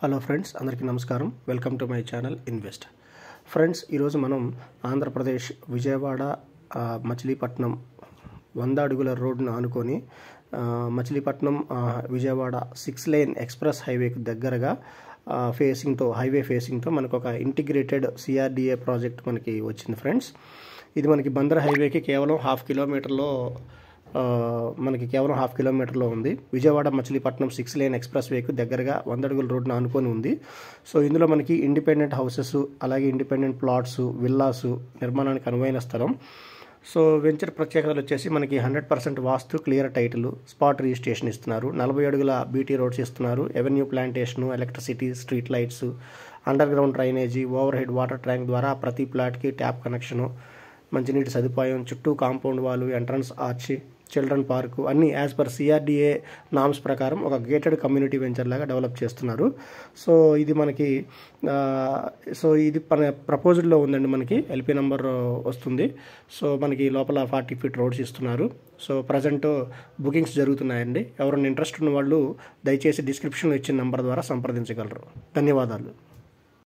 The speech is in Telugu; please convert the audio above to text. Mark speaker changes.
Speaker 1: హలో ఫ్రెండ్స్, అందరికీ నమస్కారం. Welcome to my channel invest. Friends, ఈరోజు మనం ఆంధ్రప్రదేశ్ విజయవాడ మచిలీపట్నం 100 అడుగుల రోడ్డును ఆనుకొని మచిలీపట్నం విజయవాడ 6 లేన్ ఎక్స్ప్రెస్ హైవేకి దగ్గరగా హైవే ఫేసింగ్తో మనకు ఒక ఇంటిగ్రేటెడ్ సిఆర్డిఏ ప్రాజెక్ట్ మనకి వచ్చింది ఫ్రెండ్స్. ఇది మనకి బందర్ హైవేకి కేవలం హాఫ్ కిలోమీటర్లో ఉంది. విజయవాడ మచిలీపట్నం 6 లేన్ ఎక్స్ప్రెస్ వేకు దగ్గరగా 100 అడుగుల రోడ్డును ఆనుకొని ఉంది. సో ఇందులో మనకి ఇండిపెండెంట్ హౌసెస్, అలాగే ఇండిపెండెంట్ ప్లాట్స్, విల్లాస్ నిర్మాణానికి అనువైన స్థలం. సో వెంచర్ ప్రత్యేకతలు వచ్చేసి మనకి 100% vastu, clear title, spot registration ఇస్తున్నారు. 40 అడుగుల బీటీ రోడ్స్ ఇస్తున్నారు. Avenue plantation, electricity, street lights, underground drainage, overhead water tank ద్వారా ప్రతి ప్లాట్కి ట్యాప్ కనెక్షను, మంచినీటి సదుపాయం, చుట్టూ compound wall, entrance arch, children park అన్నీ యాజ్ పర్ సిఆర్డిఏ నామ్స్ ప్రకారం ఒక గేటెడ్ కమ్యూనిటీ వెంచర్ లాగా డెవలప్ చేస్తున్నారు. సో ఇది మనకి ప్రపోజల్లో ఉందండి. మనకి ఎల్పీ నెంబర్ వస్తుంది. సో మనకి లోపల 40 ఫీట్ రోడ్స్ ఇస్తున్నారు. సో ప్రజెంట్ బుకింగ్స్ జరుగుతున్నాయండి. ఎవరైనా ఇంట్రెస్ట్ ఉన్న వాళ్ళు దయచేసి డిస్క్రిప్షన్లో ఇచ్చిన నెంబర్ ద్వారా సంప్రదించగలరు. ధన్యవాదాలు.